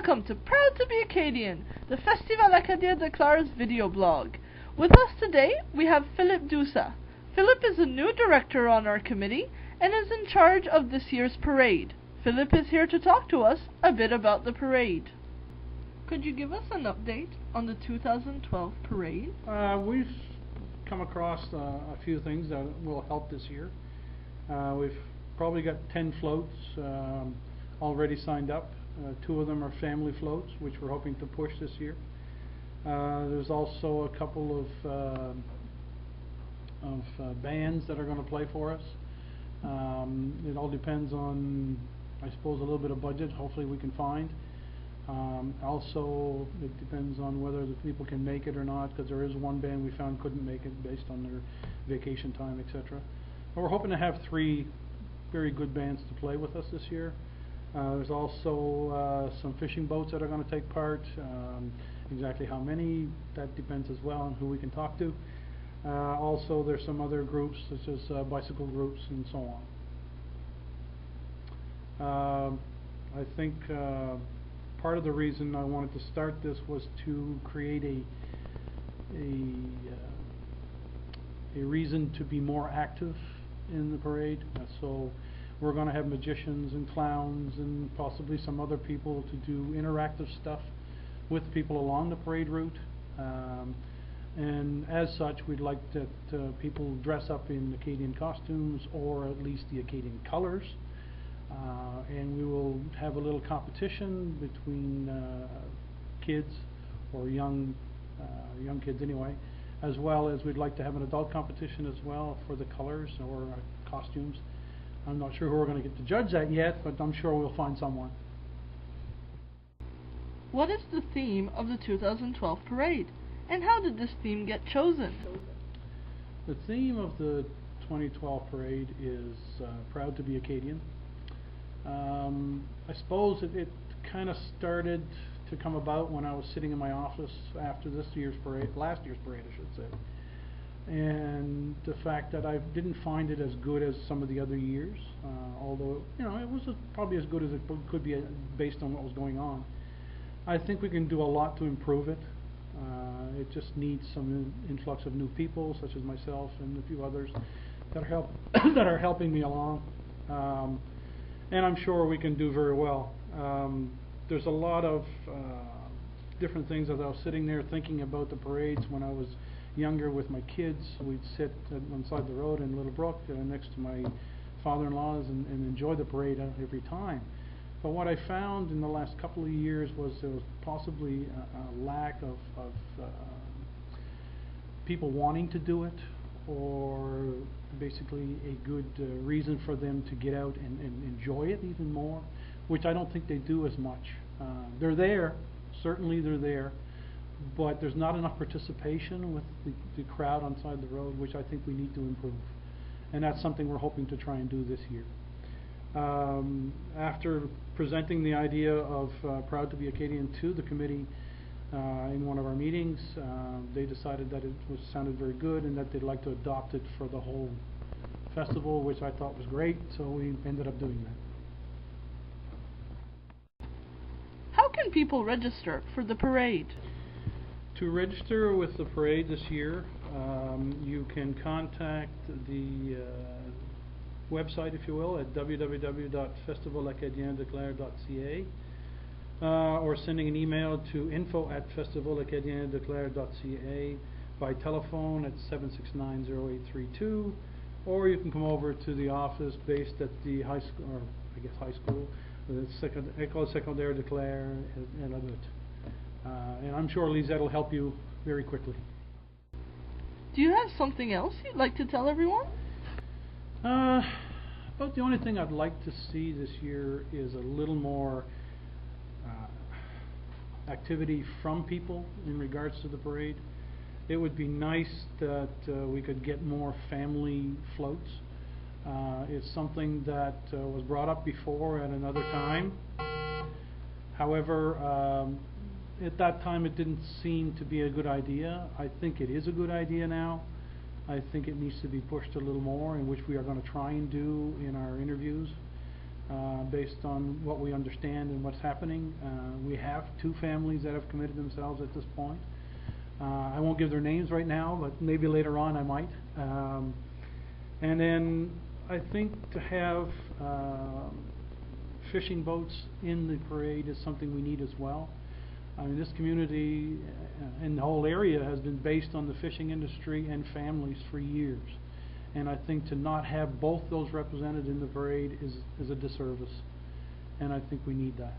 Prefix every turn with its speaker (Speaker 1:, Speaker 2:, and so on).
Speaker 1: Welcome to Proud to be Acadian, the Festival Acadien de Clare's video blog. With us today, we have Philip Doucette. Philip is a new director on our committee and is in charge of this year's parade. Philip is here to talk to us a bit about the parade. Could you give us an update on the 2012 parade?
Speaker 2: We've come across a few things that will help this year. We've probably got 10 floats already signed up. 2 of them are family floats, which we're hoping to push this year. There's also a couple of bands that are going to play for us. It all depends on, I suppose, a little bit of budget. Hopefully we can find. Also, it depends on whether the people can make it or not, because there is one band we found couldn't make it based on their vacation time, etc. But we're hoping to have 3 very good bands to play with us this year. There's also some fishing boats that are going to take part. Exactly how many, that depends as well on who we can talk to. Also, there's some other groups, such as bicycle groups and so on. I think part of the reason I wanted to start this was to create a reason to be more active in the parade. So we're going to have magicians and clowns and possibly some other people to do interactive stuff with people along the parade route. And as such, we'd like that people dress up in Acadian costumes, or at least the Acadian colors. And we will have a little competition between kids, or young kids anyway, as well as we'd like to have an adult competition as well for the colors or costumes. I'm not sure who we're going to get to judge that yet, but I'm sure we'll find someone.
Speaker 1: What is the theme of the 2012 parade, and how did this theme get chosen?
Speaker 2: The theme of the 2012 parade is Proud to be Acadian. I suppose it kind of started to come about when I was sitting in my office after last year's parade, I should say. And the fact that I didn't find it as good as some of the other years, although it was probably as good as it could be based on what was going on. I think we can do a lot to improve it. It just needs some influx of new people, such as myself and a few others that are helping me along. And I'm sure we can do very well. There's a lot of different things. As I was sitting there thinking about the parades when I was younger with my kids, we'd sit on the side of the road in Little Brook next to my father-in-law's and enjoy the parade every time. But what I found in the last couple of years was there was possibly a lack of people wanting to do it, or basically a good reason for them to get out and enjoy it even more, which I don't think they do as much. They're there, certainly they're there, but there's not enough participation with the crowd on side the road, which I think we need to improve. And that's something we're hoping to try and do this year. After presenting the idea of Proud to be Acadian to the committee in one of our meetings, they decided that it sounded very good and that they'd like to adopt it for the whole festival, which I thought was great, so we ended up doing that.
Speaker 1: How can people register for the parade?
Speaker 2: To register with the parade this year, you can contact the website, if you will, at www.festivalacadiendeclare.ca, or sending an email to info@festivalacadiendeclare.ca, by telephone at 769-0832, or you can come over to the office based at the high school, or I guess high school, the École Secondaire de Clare and other. And I'm sure Lisette will help you very quickly.
Speaker 1: Do you have something else you'd like to tell everyone?
Speaker 2: About the only thing I'd like to see this year is a little more activity from people in regards to the parade. It would be nice that we could get more family floats. It's something that was brought up before at another time. However, at that time it didn't seem to be a good idea. I think it is a good idea now. I think it needs to be pushed a little more, in which we are going to try and do in our interviews. based on what we understand and what's happening. We have 2 families that have committed themselves at this point. I won't give their names right now, but maybe later on I might. And then I think to have fishing boats in the parade is something we need as well. I mean, this community and the whole area has been based on the fishing industry and families for years. And I think to not have both those represented in the parade is a disservice. And I think we need that.